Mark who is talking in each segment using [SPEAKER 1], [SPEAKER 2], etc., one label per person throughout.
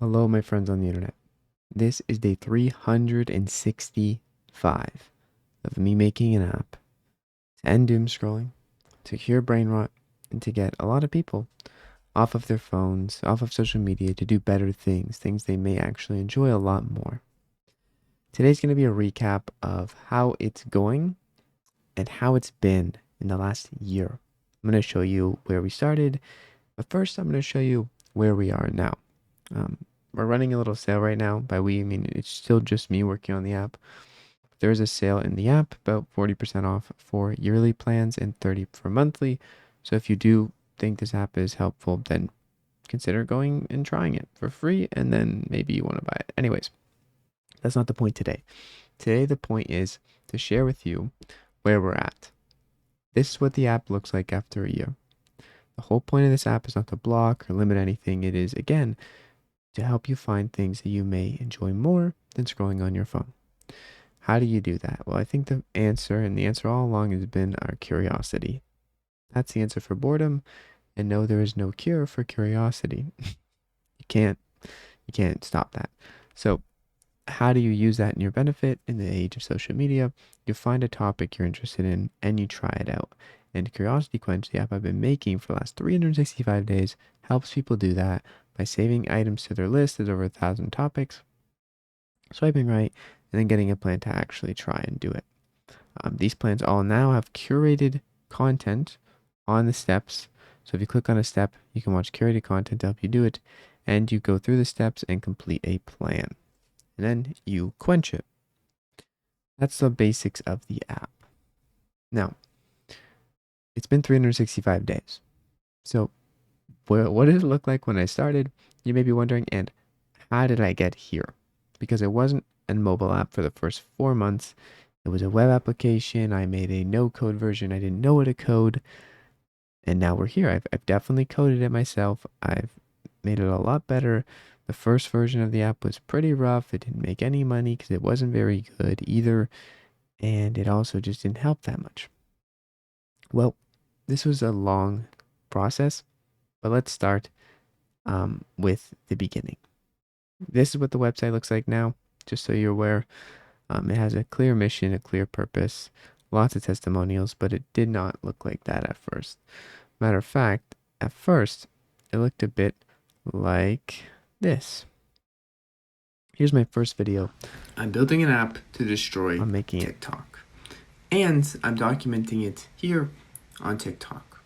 [SPEAKER 1] Hello, my friends on the internet. This is day 365 of me making an app to end doom scrolling, to cure brain rot, and to get a lot of people off of their phones, off of social media to do better things, things they may actually enjoy a lot more. Today's going to be a recap of how it's going and how it's been in the last year. I'm going to show you where we started, but first I'm going to show you where we are now. Um, we're running a little sale right now. By we, I mean it's still just me working on the app. There is a sale in the app, about 40% off for yearly plans and 30 for monthly. So if you do think this app is helpful, then consider going and trying it for free, and then maybe you want to buy it. Anyways, that's not the point today. Today, the point is to share with you where we're at. This is what the app looks like after a year. The whole point of this app is not to block or limit anything. It is, again, to help you find things that you may enjoy more than scrolling on your phone. How do you do that? Well, I think the answer, and the answer all along, has been our curiosity. That's the answer for boredom, and no, there is no cure for curiosity. you can't stop that. So how do you use that in your benefit in the age of social media? You find a topic you're interested in and you try it out. And Curiosity Quench, the app I've been making for the last 365 days, helps people do that by saving items to their list. There's over 1,000 topics, swiping right, and then getting a plan to actually try and do it. These plans all now have curated content on the steps. So if you click on a step, you can watch curated content to help you do it, and you go through the steps and complete a plan. And then you quench it. That's the basics of the app. Now, it's been 365 days. So what did it look like when I started? You may be wondering, and how did I get here? Because it wasn't a mobile app for the first 4 months. It was a web application. I made a no-code version. I didn't know how to code. And now we're here. I've definitely coded it myself. I've made it a lot better. The first version of the app was pretty rough. It didn't make any money because it wasn't very good either. And it also just didn't help that much. Well, this was a long process, but let's start with the beginning. This is what the website looks like now, just so you're aware. It has a clear mission, a clear purpose, lots of testimonials, but it did not look like that at first. Matter of fact, at first, it looked a bit like this. Here's my first video. I'm building an app to destroy TikTok. And I'm documenting it here on TikTok.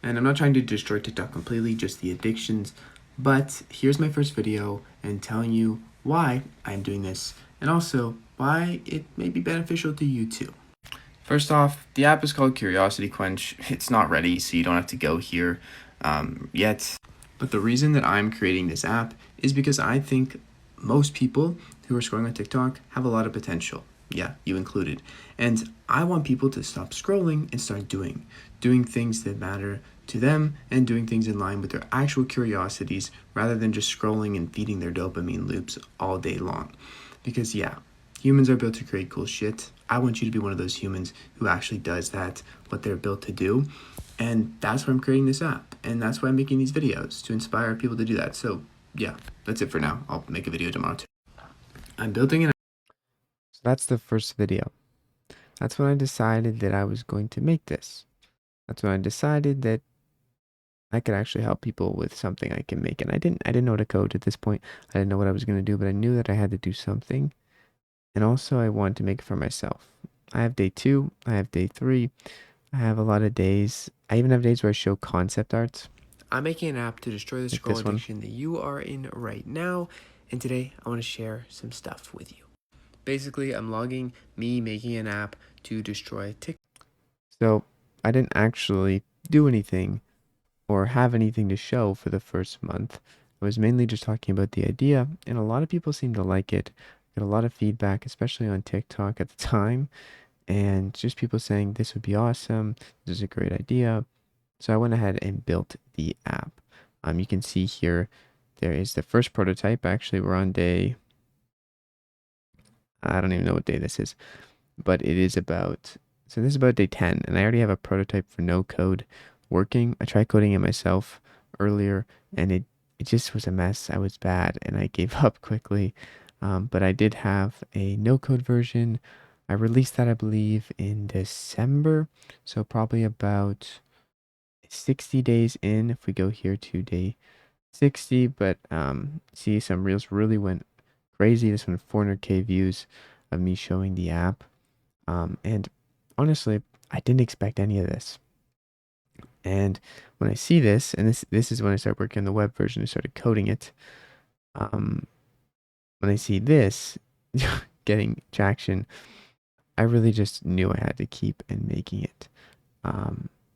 [SPEAKER 1] And I'm not trying to destroy TikTok completely, just the addictions. But here's my first video and telling you why I'm doing this and also why it may be beneficial to you too. First off, the app is called Curiosity Quench. It's not ready, so you don't have to go here yet. But the reason that I'm creating this app is because I think most people who are scrolling on TikTok have a lot of potential. Yeah, you included. And I want people to stop scrolling and start doing things that matter to them and doing things in line with their actual curiosities rather than just scrolling and feeding their dopamine loops all day long. Because yeah, humans are built to create cool shit. I want you to be one of those humans who actually does that, what they're built to do. And that's why I'm creating this app. And that's why I'm making these videos, to inspire people to do that. So yeah, that's it for now. I'll make a video tomorrow too. I'm building an app. So that's the first video. That's when I decided that I was going to make this. That's when I decided that I could actually help people with something I can make. And I didn't know how to code at this point. I didn't know what I was going to do, but I knew that I had to do something. And also I wanted to make it for myself. I have day 2, I have day 3, I have a lot of days. I even have days where I show concept arts. I'm making an app to destroy the scroll addiction that you are in right now. And today I want to share some stuff with you. Basically, I'm logging me making an app to destroy TikTok. So I didn't actually do anything or have anything to show for the first month. I was mainly just talking about the idea, and a lot of people seemed to like it. Got a lot of feedback, especially on TikTok at the time, and just people saying this would be awesome, this is a great idea. So I went ahead and built the app. You can see here, there is the first prototype. Actually, we're on day, I don't even know what day this is, but it is about, so this is about day 10, and I already have a prototype for no code working. I tried coding it myself earlier, and it just was a mess. I was bad and I gave up quickly. But I did have a no code version. I released that, I believe, in December. So probably about 60 days in if we go here to day 60. But see, some reels really went crazy. This one, 400K views of me showing the app. And honestly, I didn't expect any of this. And when I see this, and this is when I started working on the web version, I started coding it. Um, when I see this getting traction, I really just knew I had to keep and making it.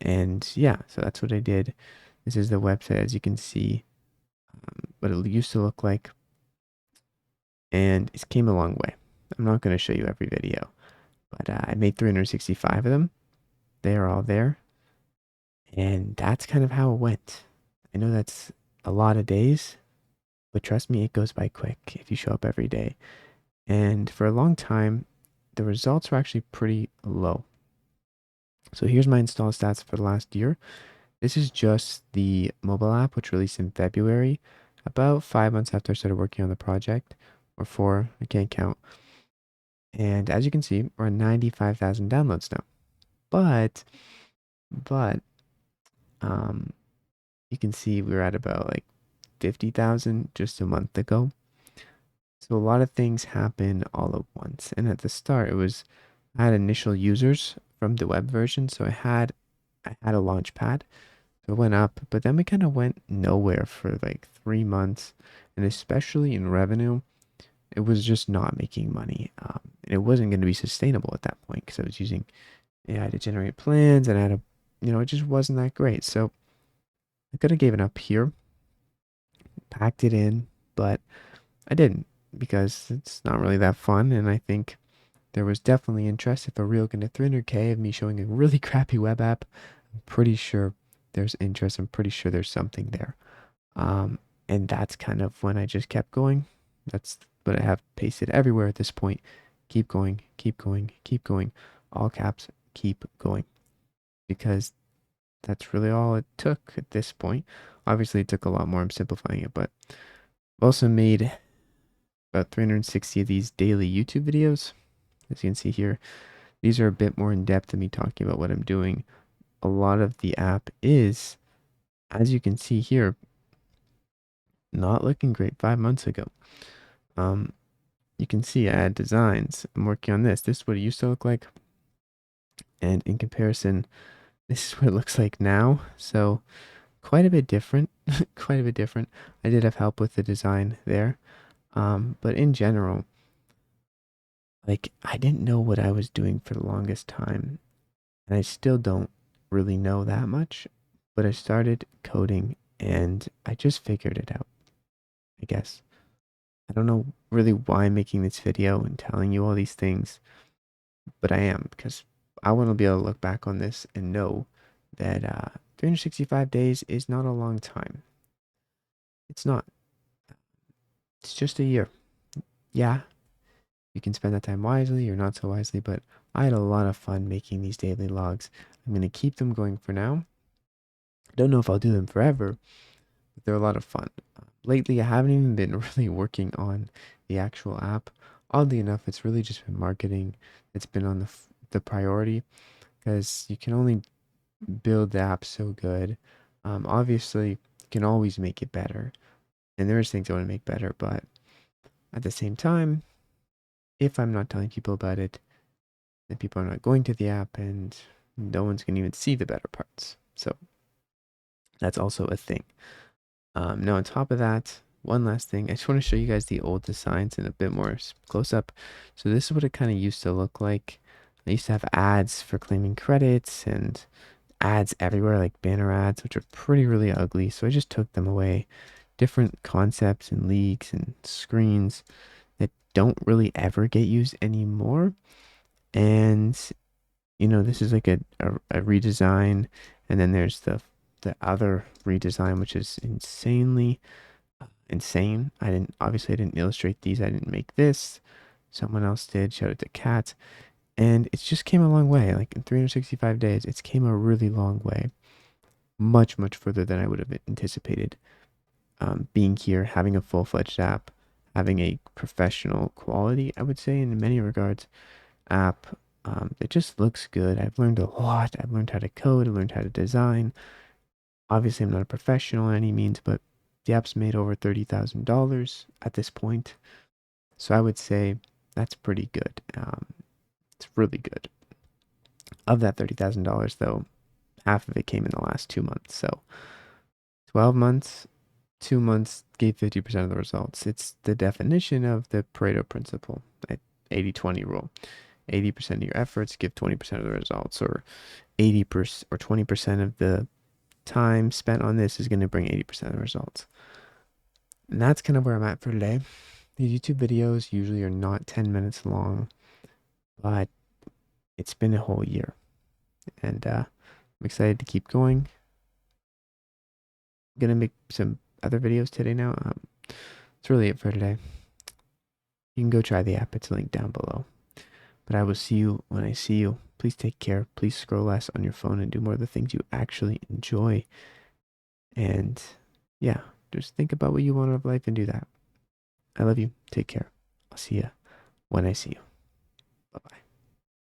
[SPEAKER 1] And yeah, so that's what I did. This is the website, as you can see, what it used to look like. And it came a long way. I'm not going to show you every video, but I made 365 of them. They are all there. And that's kind of how it went. I know that's a lot of days, but trust me, it goes by quick if you show up every day. And for a long time, the results were actually pretty low. So here's my install stats for the last year. This is just the mobile app, which released in February, about 5 months after I started working on the project, or 4, I can't count. And as you can see, we're at 95,000 downloads now. But, um, you can see we were at about like 50,000 just a month ago. So a lot of things happen all at once. And at the start, I had initial users from the web version, so I had a launch pad. So it went up, but then we kind of went nowhere for like 3 months, and especially in revenue, it was just not making money, and it wasn't going to be sustainable at that point because I was using AI to generate plans, and I had it just wasn't that great. So I could have given up here, packed it in, but I didn't because it's not really that fun, and I think there was definitely interest. If a reel can get 300K of me showing a really crappy web app, I'm pretty sure there's interest. I'm pretty sure there's something there. And that's kind of when I just kept going. That's what I have pasted everywhere at this point. Keep going, keep going, keep going. All caps, keep going. Because that's really all it took at this point. Obviously, it took a lot more. I'm simplifying it, but I've also made about 360 of these daily YouTube videos. As you can see here, these are a bit more in depth than me talking about what I'm doing. A lot of the app is, as you can see here, not looking great 5 months ago. You can see I had designs. I'm working on this. This is what it used to look like. And in comparison, this is what it looks like now. So quite a bit different, quite a bit different. I did have help with the design there. But in general, like I didn't know what I was doing for the longest time. And I still don't really know that much, but I started coding and I just figured it out, I guess. I don't know really why I'm making this video and telling you all these things, but I am because I want to be able to look back on this and know that 365 days is not a long time. It's not. It's just a year. Yeah, you can spend that time wisely or not so wisely, but I had a lot of fun making these daily logs. I'm going to keep them going for now. I don't know if I'll do them forever, but they're a lot of fun. Lately, I haven't even been really working on the actual app. Oddly enough, it's really just been marketing. It's been on the priority because you can only build the app so good. Obviously, you can always make it better, and there's things I want to make better. But at the same time, if I'm not telling people about it, then people are not going to the app, and no one's going to even see the better parts. So that's also a thing. Now, on top of that, one last thing, I just want to show you guys the old designs in a bit more close up. So this is what it kind of used to look like. I used to have ads for claiming credits and ads everywhere, like banner ads, which are really ugly. So I just took them away. Different concepts and leagues and screens that don't really ever get used anymore. And, this is like a redesign. And then there's the other redesign, which is insanely insane. I didn't illustrate these. I didn't make this. Someone else did. Shout out to Kat. And it just came a long way. Like in 365 days, it's came a really long way. Much further than I would have anticipated. being here, having a full-fledged app, having a professional quality, I would say, in many regards, app. It just looks good. I've learned a lot. I've learned how to code. I learned how to design. Obviously, I'm not a professional in any means, but the app's made over $30,000 at this point. So I would say that's pretty good. It's really good. Of that $30,000, though, half of it came in the last 2 months. So 12 months, 2 months gave 50% of the results. It's the definition of the Pareto principle, 80-20 rule. 80% of your efforts give 20% of the results, or 80% or 20% of the time spent on this is going to bring 80% of the results. And that's kind of where I'm at for today. These YouTube videos usually are not 10 minutes long, but it's been a whole year. And I'm excited to keep going. I'm going to make some other videos today now. That's really it for today. You can go try the app. It's linked down below. But I will see you when I see you. Please take care. Please scroll less on your phone and do more of the things you actually enjoy. And yeah, just think about what you want out of life and do that. I love you. Take care. I'll see you when I see you. Bye-bye.